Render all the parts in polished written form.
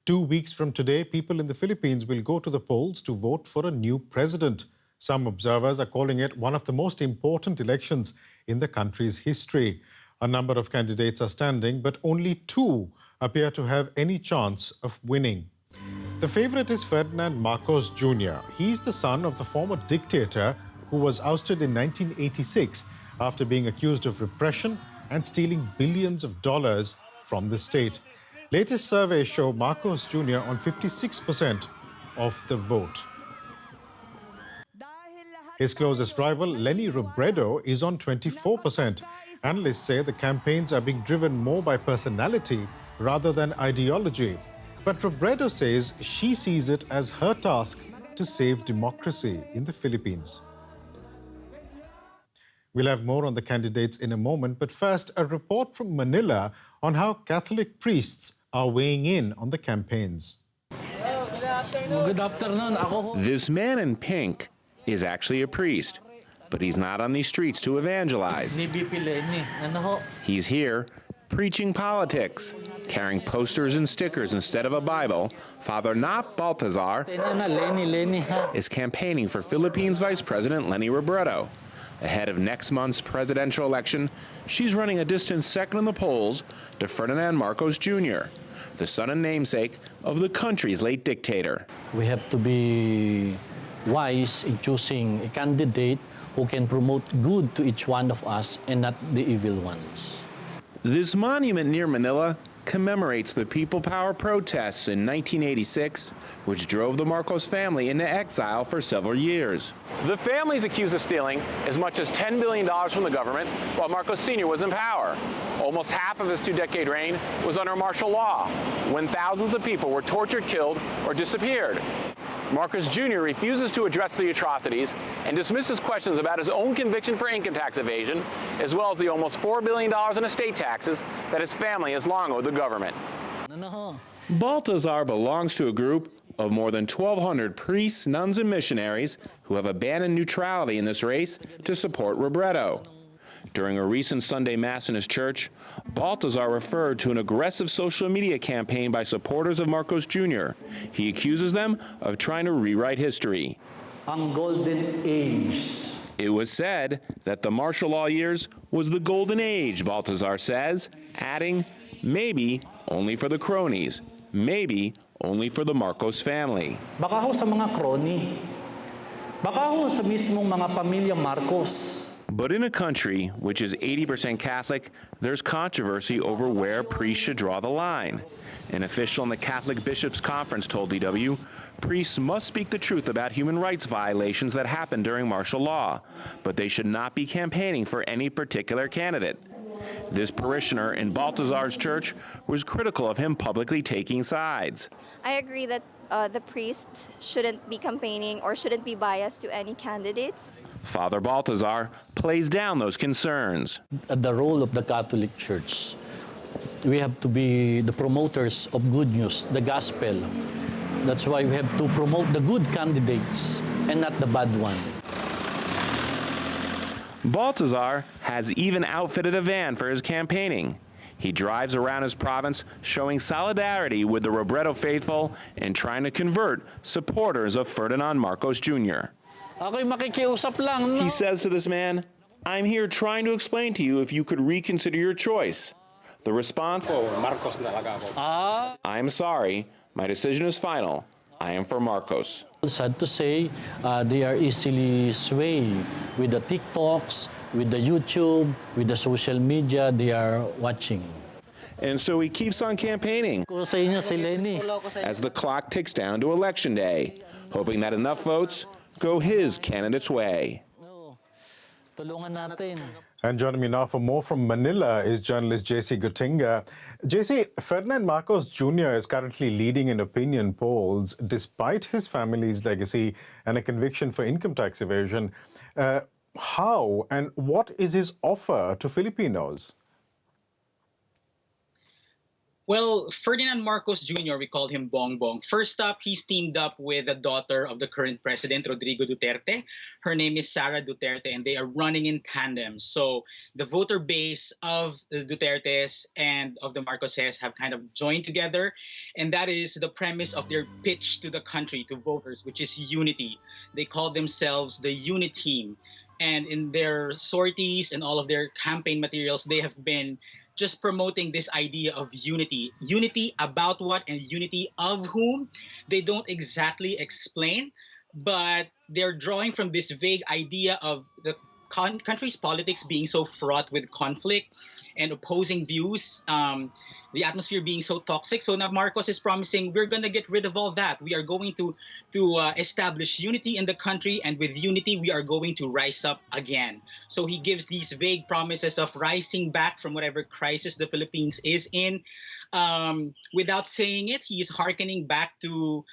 2 weeks from today, people in the Philippines will go to the polls to vote for a new president. Some observers are calling it one of the most important elections in the country's history. A number of candidates are standing, but only 2 appear to have any chance of winning. The favorite is Ferdinand Marcos Jr. He's the son of the former dictator who was ousted in 1986 after being accused of repression and stealing billions of dollars from the state. Latest surveys show Marcos Jr. on 56% of the vote. His closest rival, Leni Robredo, is on 24%. Analysts say the campaigns are being driven more by personality rather than ideology. But Robredo says she sees it as her task to save democracy in the Philippines. We'll have more on the candidates in a moment, but first, a report from Manila on how Catholic priests are weighing in on the campaigns. Good afternoon. This man in pink is actually a priest, but he's not on these streets to evangelize. He's here preaching politics, carrying posters and stickers instead of a Bible. Father Nat Baltazar is campaigning for Philippines Vice President Leni Robredo. Ahead of next month's presidential election, she's running a distant second in the polls to Ferdinand Marcos Jr., the son and namesake of the country's late dictator. We have to be wise in choosing a candidate who can promote good to each one of us and not the evil ones. This monument near Manila commemorates the People Power protests in 1986, which drove the Marcos family into exile for several years. The family's accused of stealing as much as $10 billion from the government while Marcos Sr. was in power. Almost half of his 2-decade reign was under martial law, when thousands of people were tortured, killed, or disappeared. Marcos Jr. refuses to address the atrocities and dismisses questions about his own conviction for income tax evasion, as well as the almost $4 billion in estate taxes that his family has long owed the government. Baltazar belongs to a group of more than 1,200 priests, nuns, and missionaries who have abandoned neutrality in this race to support Robredo. During a recent Sunday Mass in his church, Baltazar referred to an aggressive social media campaign by supporters of Marcos Jr. He accuses them of trying to rewrite history. Ang golden age. It was said that the martial law years was the golden age, Baltazar says, adding, maybe only for the cronies, maybe only for the Marcos family. Baka ho sa mga crony. Baka ho sa mismong mga pamilya Marcos. But in a country which is 80% Catholic, there's controversy over where priests should draw the line. An official in the Catholic Bishops' Conference told DW, priests must speak the truth about human rights violations that happened during martial law, but they should not be campaigning for any particular candidate. This parishioner in Baltazar's church was critical of him publicly taking sides. I agree that the priests shouldn't be campaigning or shouldn't be biased to any candidates. Father Baltazar plays down those concerns. The role of the Catholic Church, we have to be the promoters of good news, the gospel. That's why we have to promote the good candidates and not the bad one. Baltazar has even outfitted a van for his campaigning. He drives around his province showing solidarity with the Robredo faithful and trying to convert supporters of Ferdinand Marcos Jr. He says to this man, I'm here trying to explain to you if you could reconsider your choice. The response, I'm sorry, my decision is final. I am for Marcos. Sad to say, they are easily swayed with the TikToks, with the YouTube, with the social media they are watching. And so he keeps on campaigning as the clock ticks down to election day, hoping that enough votes go his candidate's way. And joining me now for more from Manila is journalist JC Gutinga. JC, Ferdinand Marcos Jr. is currently leading in opinion polls despite his family's legacy and a conviction for income tax evasion. How and what is his offer to Filipinos? Well, Ferdinand Marcos Jr., we called him Bongbong. First up, he's teamed up with the daughter of the current president, Rodrigo Duterte. Her name is Sara Duterte, and they are running in tandem. So the voter base of the Dutertes and of the Marcoses have kind of joined together. And that is the premise of their pitch to the country, to voters, which is unity. They call themselves the Unit Team. And in their sorties and all of their campaign materials, they have been just promoting this idea of unity. Unity about what and unity of whom, they don't exactly explain, but they're drawing from this vague idea of the country's politics being so fraught with conflict and opposing views, the atmosphere being so toxic. So now Marcos is promising we're going to get rid of all that. We are going to establish unity in the country, and with unity, we are going to rise up again. So he gives these vague promises of rising back from whatever crisis the Philippines is in. Without saying it, he is hearkening back to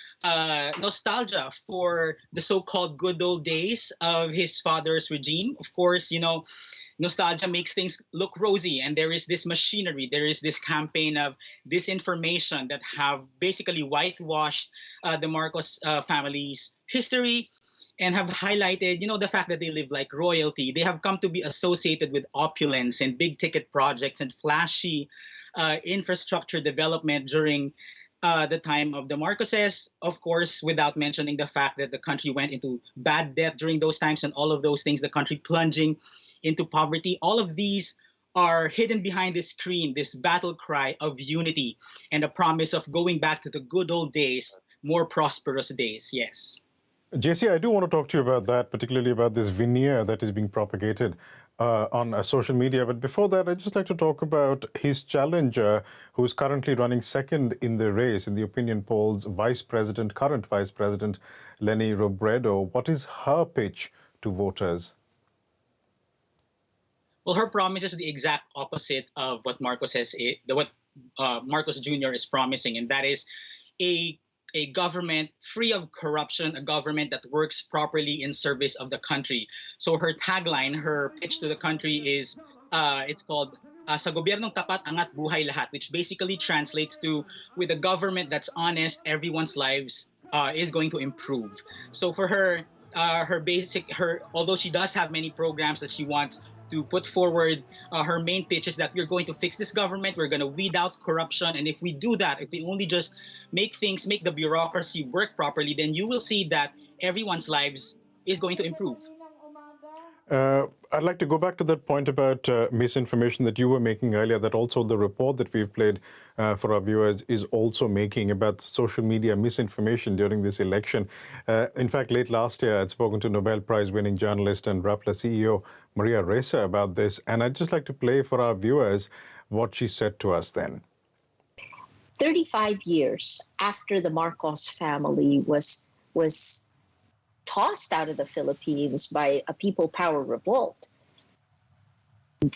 nostalgia for the so-called good old days of his father's regime. Of course, nostalgia makes things look rosy, and there is this machinery, there is this campaign of disinformation that have basically whitewashed the Marcos family's history and have highlighted, the fact that they live like royalty. They have come to be associated with opulence and big ticket projects and flashy infrastructure development during the time of the Marcoses, of course, without mentioning the fact that the country went into bad debt during those times and all of those things, the country plunging into poverty. All of these are hidden behind this screen, this battle cry of unity and a promise of going back to the good old days, more prosperous days, yes. JC, I do want to talk to you about that, particularly about this veneer that is being propagated on social media. But before that, I'd just like to talk about his challenger, who's currently running second in the race in the opinion polls, current Vice President Leni Robredo. What is her pitch to voters? Well, her promise is the exact opposite of what Marcos Jr. is promising, and that is a government free of corruption, a government that works properly in service of the country. So her tagline, her pitch to the country is, it's called Sa Gobyernong Tapat Angat Buhay Lahat, which basically translates to, with a government that's honest, everyone's lives is going to improve. So for her, although she does have many programs that she wants to put forward, her main pitch is that we're going to fix this government, we're going to weed out corruption, and if we do that, if we only just make the bureaucracy work properly, then you will see that everyone's lives is going to improve. I'd like to go back to that point about misinformation that you were making earlier, that also the report that we've played for our viewers is also making about social media misinformation during this election. In fact, late last year, I'd spoken to Nobel Prize-winning journalist and Rappler CEO Maria Ressa about this, and I'd just like to play for our viewers what she said to us then. 35 years after the Marcos family was tossed out of the Philippines by a people power revolt,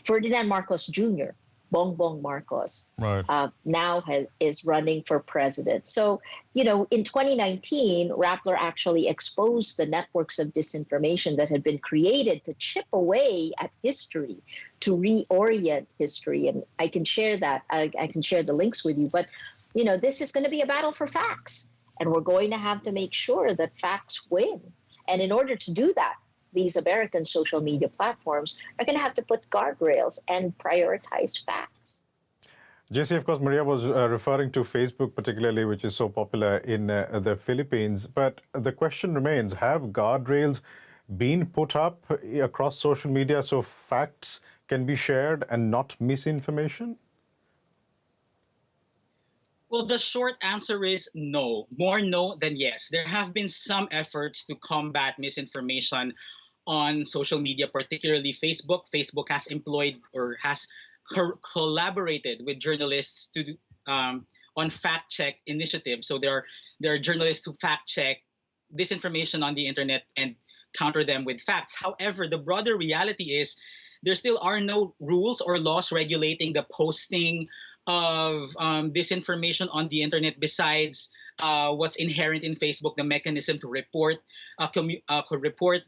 Ferdinand Marcos Jr., Bongbong Marcos, right, now is running for president. So, in 2019, Rappler actually exposed the networks of disinformation that had been created to chip away at history, to reorient history. And I can share that. I can share the links with you. But, this is going to be a battle for facts. And we're going to have to make sure that facts win. And in order to do that, these American social media platforms are going to have to put guardrails and prioritize facts. JC, of course, Maria was referring to Facebook particularly, which is so popular in the Philippines. But the question remains, have guardrails been put up across social media so facts can be shared and not misinformation? Well, the short answer is no. More no than yes. There have been some efforts to combat misinformation on social media, particularly Facebook. Facebook has employed or has collaborated with journalists to on fact check initiatives. So there are journalists who fact check disinformation on the internet and counter them with facts. However, the broader reality is there still are no rules or laws regulating the posting of disinformation on the internet besides what's inherent in Facebook, the mechanism to report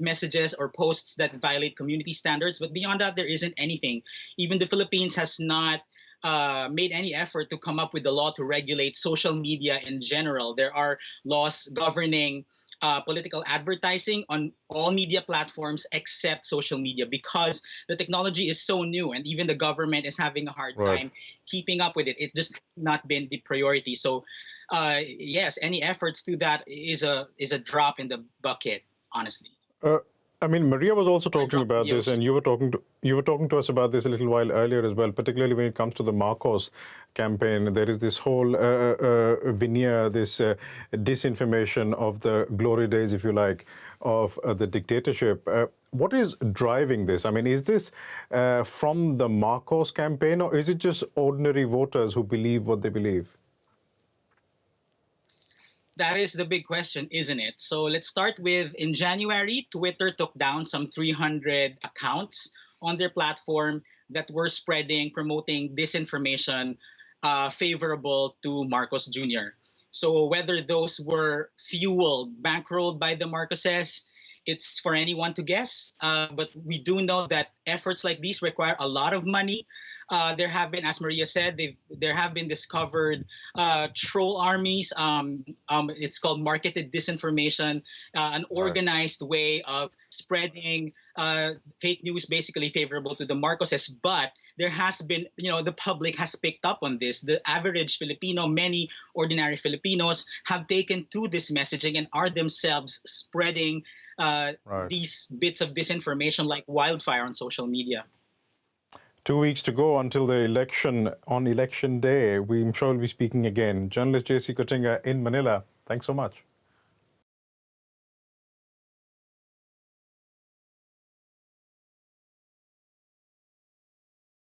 messages or posts that violate community standards. But beyond that, there isn't anything. Even the Philippines has not made any effort to come up with a law to regulate social media in general. There are laws governing political advertising on all media platforms except social media because the technology is so new and even the government is having a hard Right. time keeping up with it. It just not been the priority. So yes, any efforts to that is a drop in the bucket, honestly. I mean, Maria was also talking drop about the this, ocean. and you were talking to us about this a little while earlier as well. Particularly when it comes to the Marcos campaign, there is this whole veneer, this disinformation of the glory days, if you like, of the dictatorship. What is driving this? I mean, is this from the Marcos campaign, or is it just ordinary voters who believe what they believe? That is the big question, isn't it? So let's start with in January, Twitter took down some 300 accounts on their platform that were spreading, promoting disinformation favorable to Marcos Jr. So whether those were fueled, bankrolled by the Marcoses, it's for anyone to guess. But we do know that efforts like these require a lot of money. There have been, as Maria said, there have been discovered troll armies. It's called marketed disinformation, an organized way of spreading fake news, basically favorable to the Marcoses. But there has been, the public has picked up on this. The average Filipino, many ordinary Filipinos have taken to this messaging and are themselves spreading these bits of disinformation like wildfire on social media. 2 weeks to go until the election. On election day, I'm sure we'll be speaking again. Journalist JC Kotinga in Manila, thanks so much.